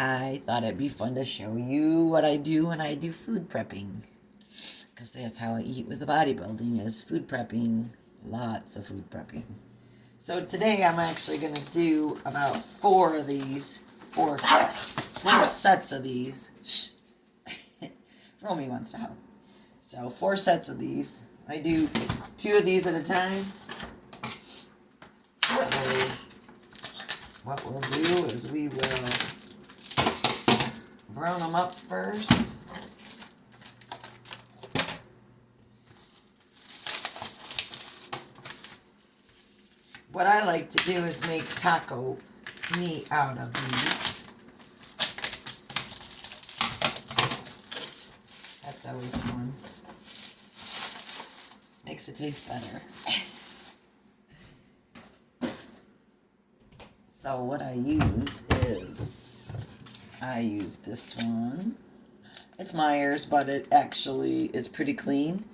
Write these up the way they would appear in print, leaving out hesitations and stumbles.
I thought it'd be fun to show you what I do when I do food prepping. Because that's how I eat with the bodybuilding, is food prepping. Lots of food prepping. So today I'm actually going to do about four sets of these. Romy wants to help. So 4 sets of these. I do 2 of these at a time. So what we'll do is we will brown them up first. What I like to do is make taco meat out of these. That's always fun. Makes it taste better. So what I use is, I use this one. It's Myers, but it actually is pretty clean.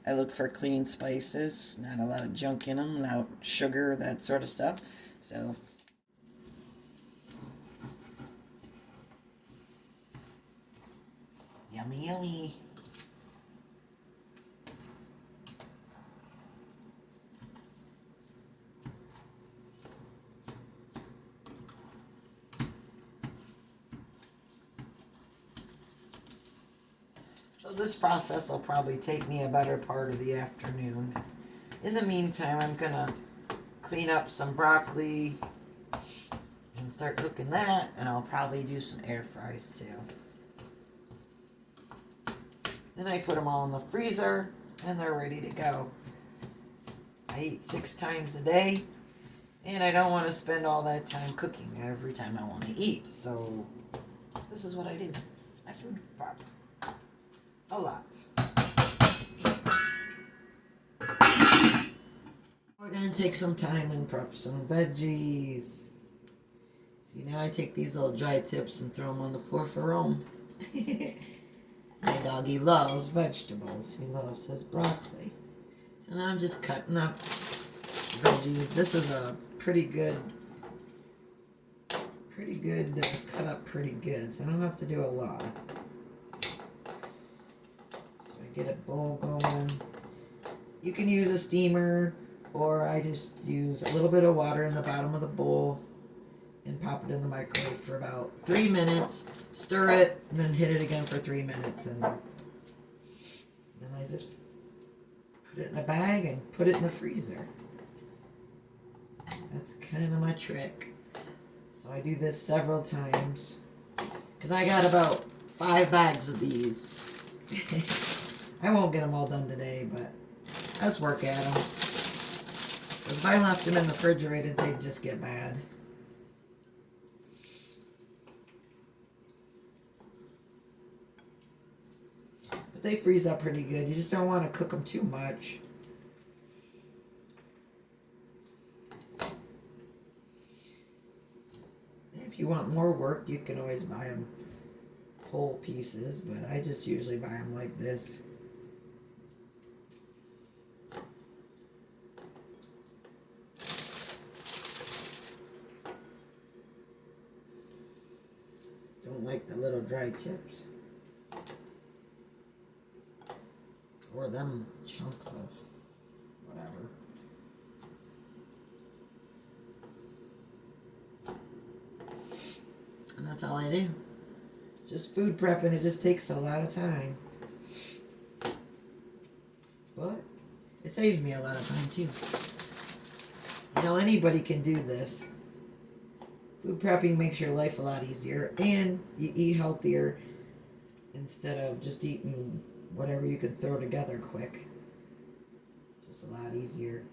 I look for clean spices, not a lot of junk in them, no sugar, that sort of stuff. So yummy, yummy. So this process will probably take me a better part of the afternoon. In the meantime, I'm gonna clean up some broccoli and start cooking that, and I'll probably do some air fries too. Then I put them all in the freezer and they're ready to go. I eat 6 times a day, and I don't want to spend all that time cooking every time I want to eat. So this is what I do. I food prep a lot. We're going to take some time and prep some veggies. See, now I take these little dry tips and throw them on the floor for Rome. My doggy loves vegetables. He loves his broccoli. So now I'm just cutting up veggies. This is a pretty good, cut up pretty good. So I don't have to do a lot. So I get a bowl going. You can use a steamer, or I just use a little bit of water in the bottom of the bowl and pop it in the microwave for about 3 minutes, stir it, and then hit it again for 3 minutes, and then I just put it in a bag and put it in the freezer. That's kind of my trick. So I do this several times, because I got about 5 bags of these. I won't get them all done today, but let's work at them. Because if I left them in the refrigerator, they'd just get bad. But they freeze up pretty good. You just don't want to cook them too much. If you want more work, you can always buy them whole pieces, but I just usually buy them like this. Don't like the little dry tips. Or them chunks of whatever. And that's all I do. It's just food prepping. It just takes a lot of time. But it saves me a lot of time too. You know, anybody can do this. Food prepping makes your life a lot easier, and you eat healthier instead of just eating whatever you can throw together quick. Just a lot easier.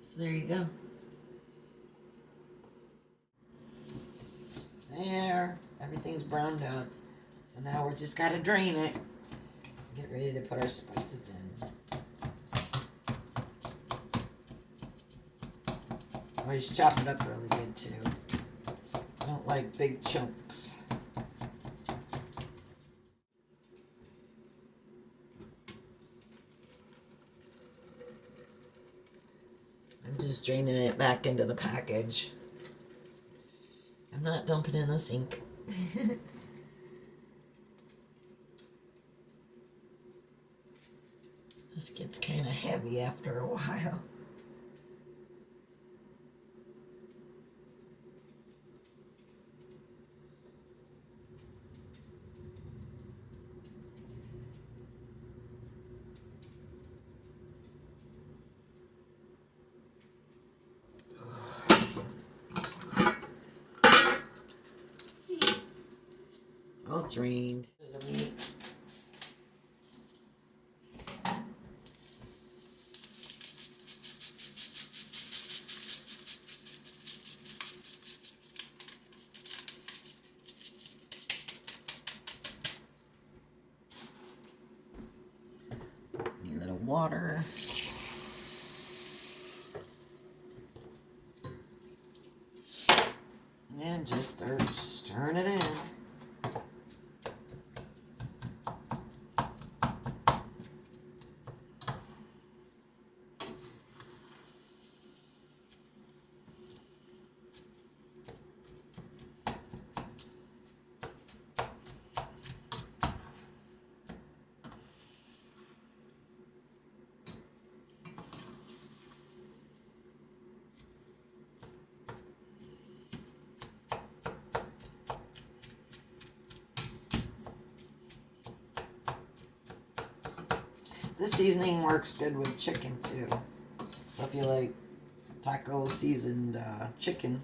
So there you go. There, everything's browned up. So now we just gotta drain it. Get ready to put our spices in. Always chop it up really good too. I don't like big chunks. just draining it back into the package. I'm not dumping it in the sink. This gets kind of heavy after a while. All drained. There's a meat. Need a little water. And just start stirring it in. This seasoning works good with chicken too. So if you like taco seasoned chicken,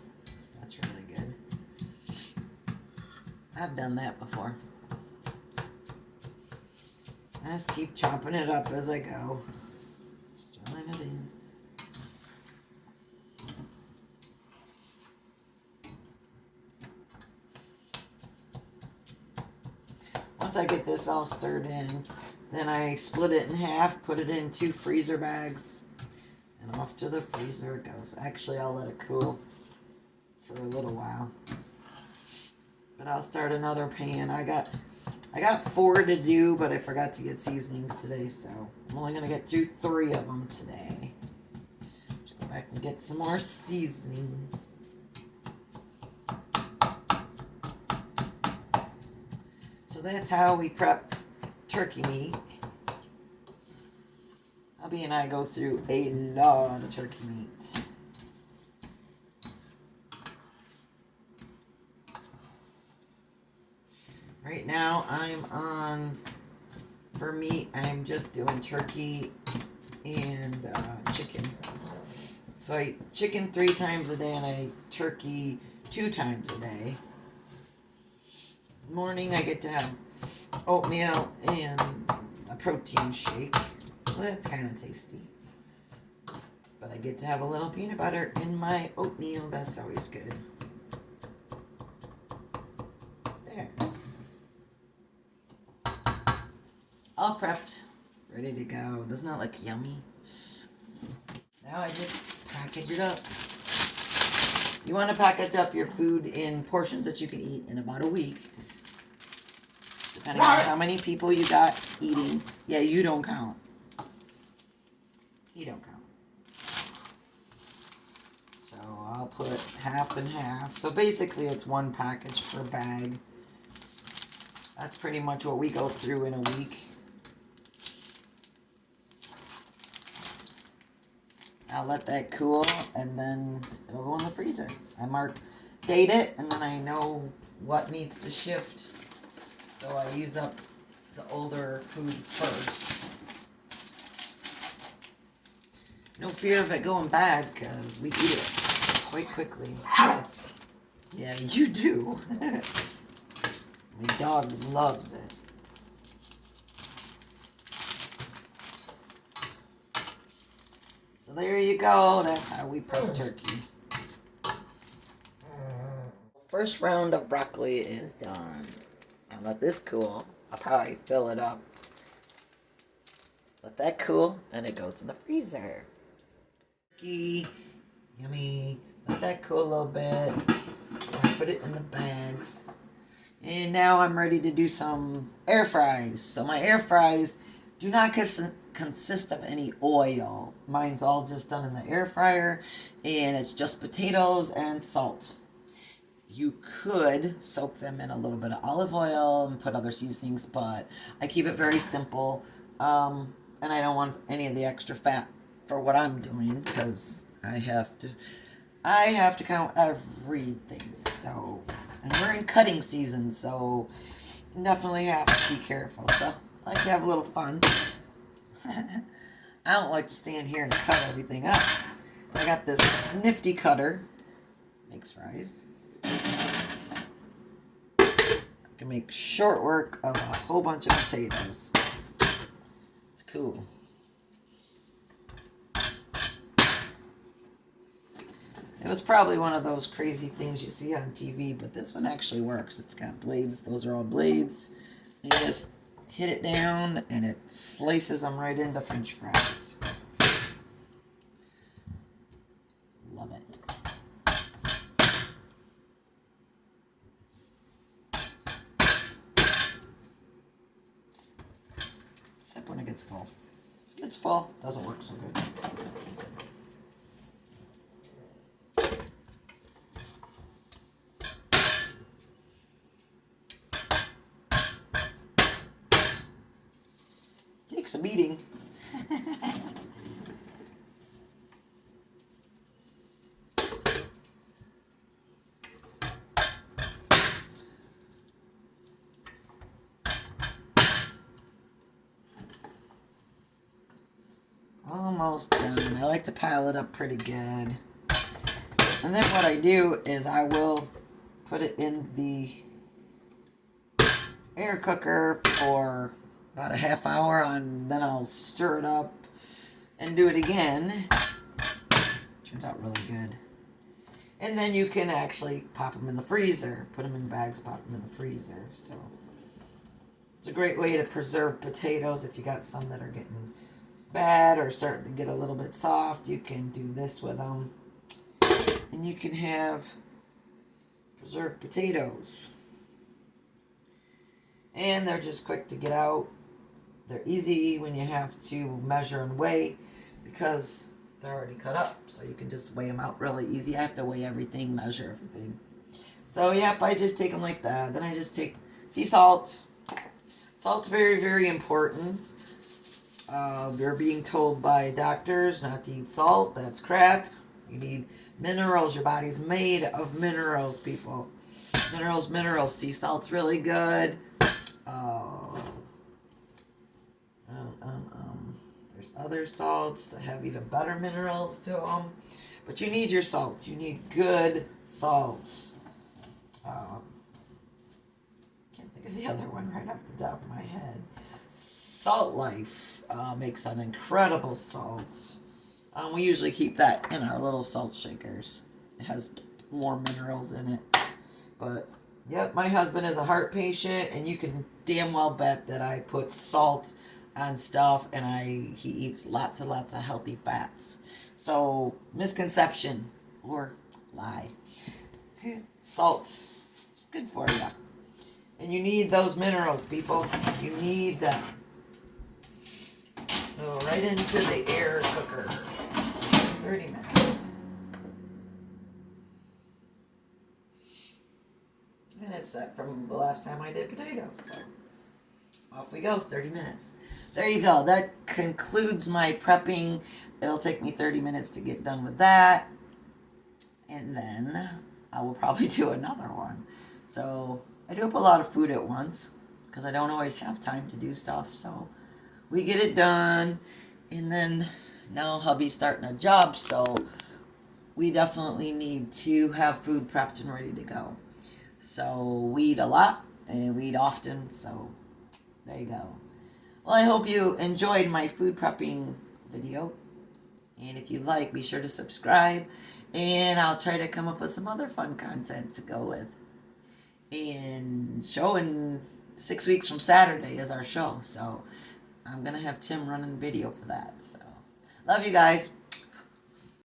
that's really good. I've done that before. I just keep chopping it up as I go. Just throwing it in. Once I get this all stirred in, then I split it in half, put it in 2 freezer bags, and off to the freezer it goes. Actually, I'll let it cool for a little while. But I'll start another pan. I got 4 to do, but I forgot to get seasonings today, so I'm only going to get through 3 of them today. Just go back and get some more seasonings. So that's how we prep turkey meat. Hubby and I go through a lot of turkey meat. Right now for meat, I'm just doing turkey and chicken. So I eat chicken 3 times a day and I eat turkey 2 times a day. Morning I get to have oatmeal and a protein shake. Well, that's kind of tasty. But I get to have a little peanut butter in my oatmeal. That's always good. There. All prepped. Ready to go. Doesn't that look yummy? Now I just package it up. You want to package up your food in portions that you can eat in about a week. Depending on how many people you got eating. Yeah, you don't count. You don't count. So I'll put half and half. So basically it's 1 package per bag. That's pretty much what we go through in a week. I'll let that cool and then it'll go in the freezer. I date it and then I know what needs to shift. So I use up the older food first. No fear of it going bad because we eat it quite quickly. Yeah, you do. My dog loves it. So there you go. That's how we prep turkey. First round of broccoli is done. I'll let this cool. I'll probably fill it up. Let that cool, and it goes in the freezer. Turkey, yummy. Let that cool a little bit. I put it in the bags. And now I'm ready to do some air fries. So my air fries do not consist of any oil. Mine's all just done in the air fryer, and it's just potatoes and salt. You could soak them in a little bit of olive oil and put other seasonings, but I keep it very simple, and I don't want any of the extra fat for what I'm doing, because I have to count everything. So, and we're in cutting season, so definitely have to be careful. So I like to have a little fun. I don't like to stand here and cut everything up. I got this nifty cutter. Makes fries. I can make short work of a whole bunch of potatoes. It's cool. It was probably one of those crazy things you see on TV, but this one actually works. It's got blades. Those are all blades. You just hit it down, and it slices them right into French fries. Love it. Except when it gets full. It gets full, doesn't work so good. Takes a beating. Almost done. I like to pile it up pretty good. And then what I do is I will put it in the air cooker for about a half hour, and then I'll stir it up and do it again. Turns out really good. And then you can actually pop them in the freezer. Put them in bags, pop them in the freezer. So it's a great way to preserve potatoes. If you got some that are getting bad or starting to get a little bit soft, you can do this with them. And you can have preserved potatoes. And they're just quick to get out. They're easy when you have to measure and weigh, because they're already cut up. So you can just weigh them out really easy. I have to weigh everything, measure everything. So yep, I just take them like that. Then I just take sea salt. Salt's very, very important. You're being told by doctors not to eat salt. That's crap. You need minerals. Your body's made of minerals, people. Minerals. Sea salt's really good. There's other salts that have even better minerals to them. But you need your salts. You need good salts. Can't think of the other one right off the top of my head. Salt Life makes an incredible salt. We usually keep that in our little salt shakers. It has more minerals in it. But, yep, my husband is a heart patient, and you can damn well bet that I put salt on stuff, and he eats lots and lots of healthy fats. So, misconception, or lie. Salt is good for you. And you need those minerals, people. You need them. So right into the air cooker. 30 minutes. And it's set from the last time I did potatoes. So off we go, 30 minutes. There you go. That concludes my prepping. It'll take me 30 minutes to get done with that. And then I will probably do another one. So I do up a lot of food at once because I don't always have time to do stuff. So we get it done. And then now hubby's starting a job. So we definitely need to have food prepped and ready to go. So we eat a lot and we eat often. So there you go. Well, I hope you enjoyed my food prepping video. And if you like, be sure to subscribe. And I'll try to come up with some other fun content to go with. And show in 6 weeks from Saturday is our show. So I'm going to have Tim running video for that. So love you guys.